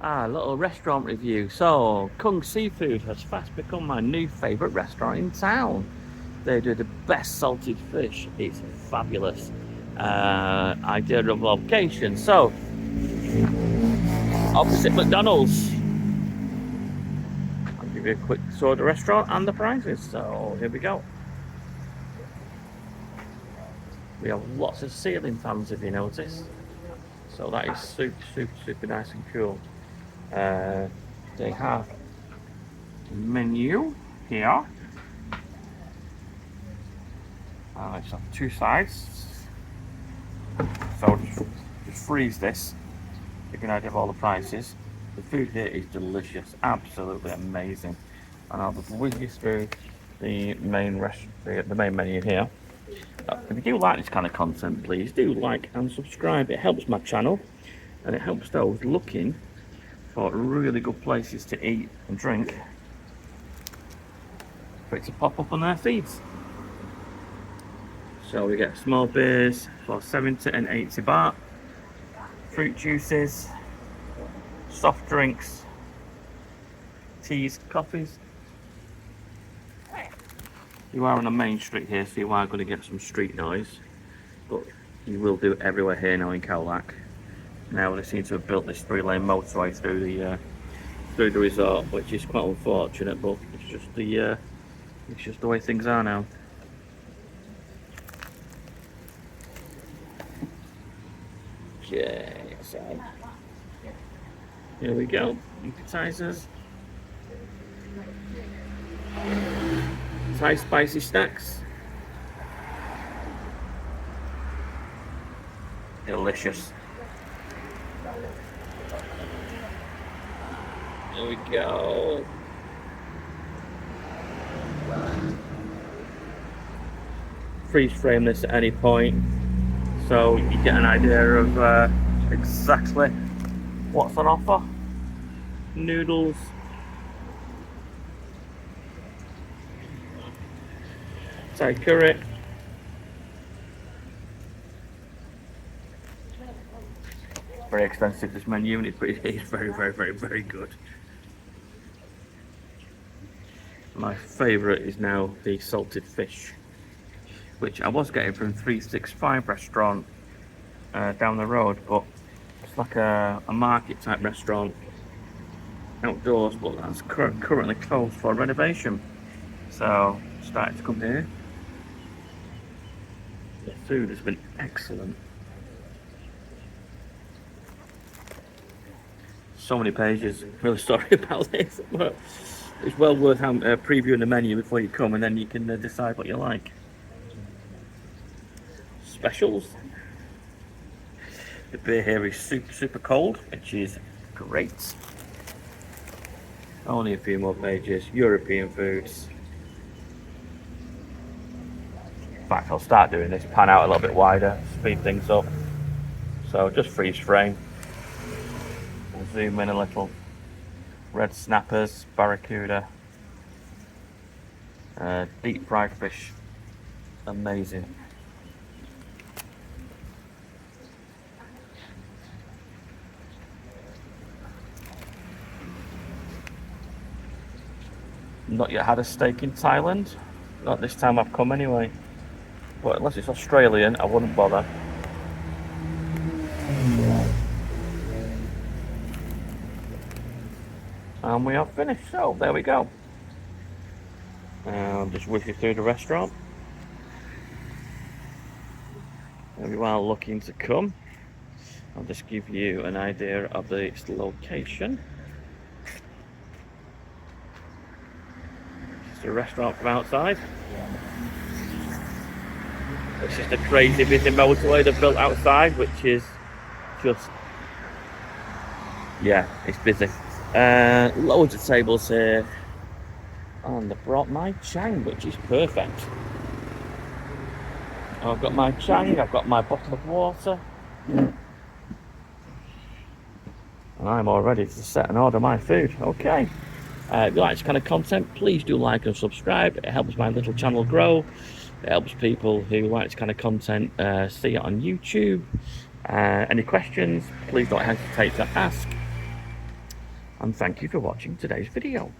Little restaurant review. So, Kung Seafood has fast become my new favourite restaurant in town. They do the best salted fish. It's fabulous. Idea of location. So, opposite McDonald's. I'll give you a quick tour of the restaurant and the prices. So, here we go. We have lots of ceiling fans, if you notice. So that is super nice and cool. They have a menu here. It's on two sides. So just freeze this. You can idea of all the prices. The food here is delicious, absolutely amazing. And I'll just whiz you through the main menu here. If you do like this kind of content, please do like and subscribe. It helps my channel and it helps those looking for really good places to eat and drink for it to pop up on their feeds. So we get small beers for 70 and 80 baht, fruit juices, soft drinks, teas, coffees. You are on a main street here, so you are going to get some street noise, but you will do it everywhere here now in Khao Lak. Now they seem to have built this 3-lane motorway through the resort, which is quite unfortunate, but it's just the way things are now. Okay, so here we go. Appetizers. Thai spicy snacks. Delicious. There we go. Freeze frame this at any point, so you get an idea of exactly what's on offer. Noodles. Thai curry. Very expensive, this menu, but it's very good. My favourite is now the salted fish, which I was getting from 365 restaurant down the road, but it's like a market type restaurant outdoors, but that's currently closed for renovation. So started to come here. The food has been excellent. So many pages. Really sorry about this, but it's well worth previewing the menu before you come, and then you can decide what you like. Specials. The beer here is super cold, which is great. Only a few more pages. European foods. In fact, I'll start doing this, pan out a little bit wider, speed things up. So just freeze frame. We'll zoom in a little. Red snappers, barracuda, deep fried fish, amazing. Not yet had a steak in Thailand, not this time I've come anyway. But unless it's Australian, I wouldn't bother. And we are finished, so there we go. I'll just whiz you through the restaurant. If you are looking to come, I'll just give you an idea of its location. It's a restaurant from outside. It's just a crazy busy motorway they've built outside, which is just, yeah, it's busy. Loads of tables here, and they've brought my chang, which is perfect. I've got my chang, I've got my bottle of water, and I'm all ready to set and order my food. Okay. If you like this kind of content, please do like and subscribe. It helps my little channel grow. It helps people who like this kind of content see it on YouTube. Any questions, please don't hesitate to ask. and thank you for watching today's video.